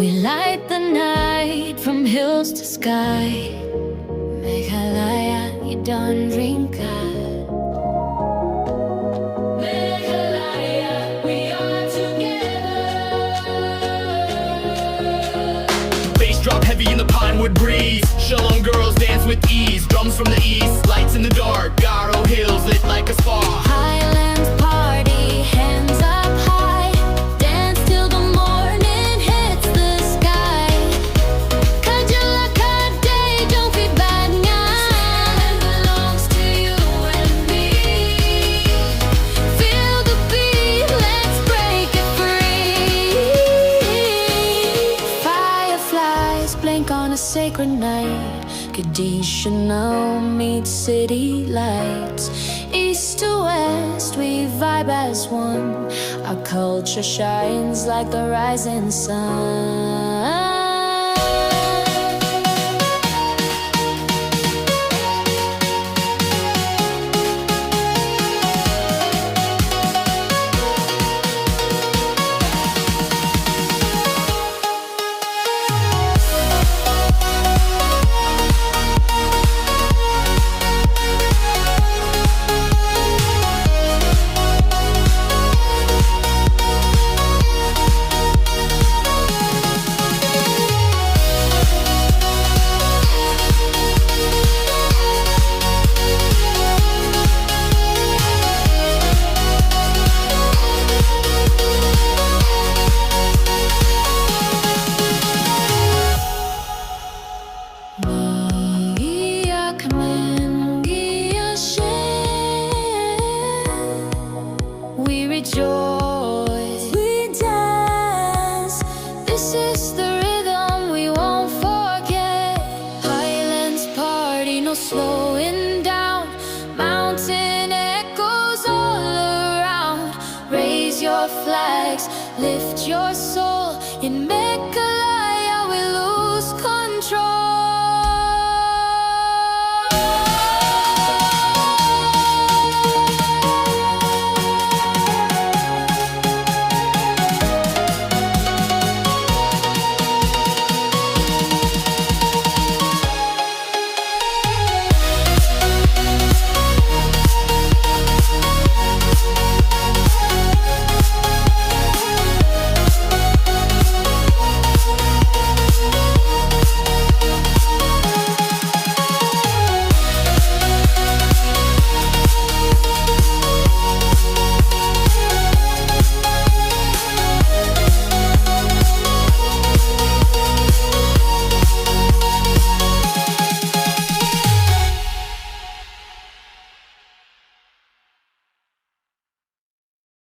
We light the night from hills to sky. Meghalaya, you don't drink. Meghalaya, we are together. Bass drop heavy in the pinewood breeze. Shalom girls dance with ease. Drums from the east, lights in the dark. Garo hills lit like a spa. Highlands Party, hands up high. Dance till the morning hits the sky. Kajalaka day, don't be bad now. Belongs to you and me. Feel the beat, let's break it free. Fireflies blink on a sacred night. Kadisha now meets city lights. East to west, we vibe as one. Our culture shines like the rising sun. We rejoice, we dance. This is the rhythm we won't forget. Highlands Party, no slowing down. Mountain echoes all around. Raise your flags, lift your soul. In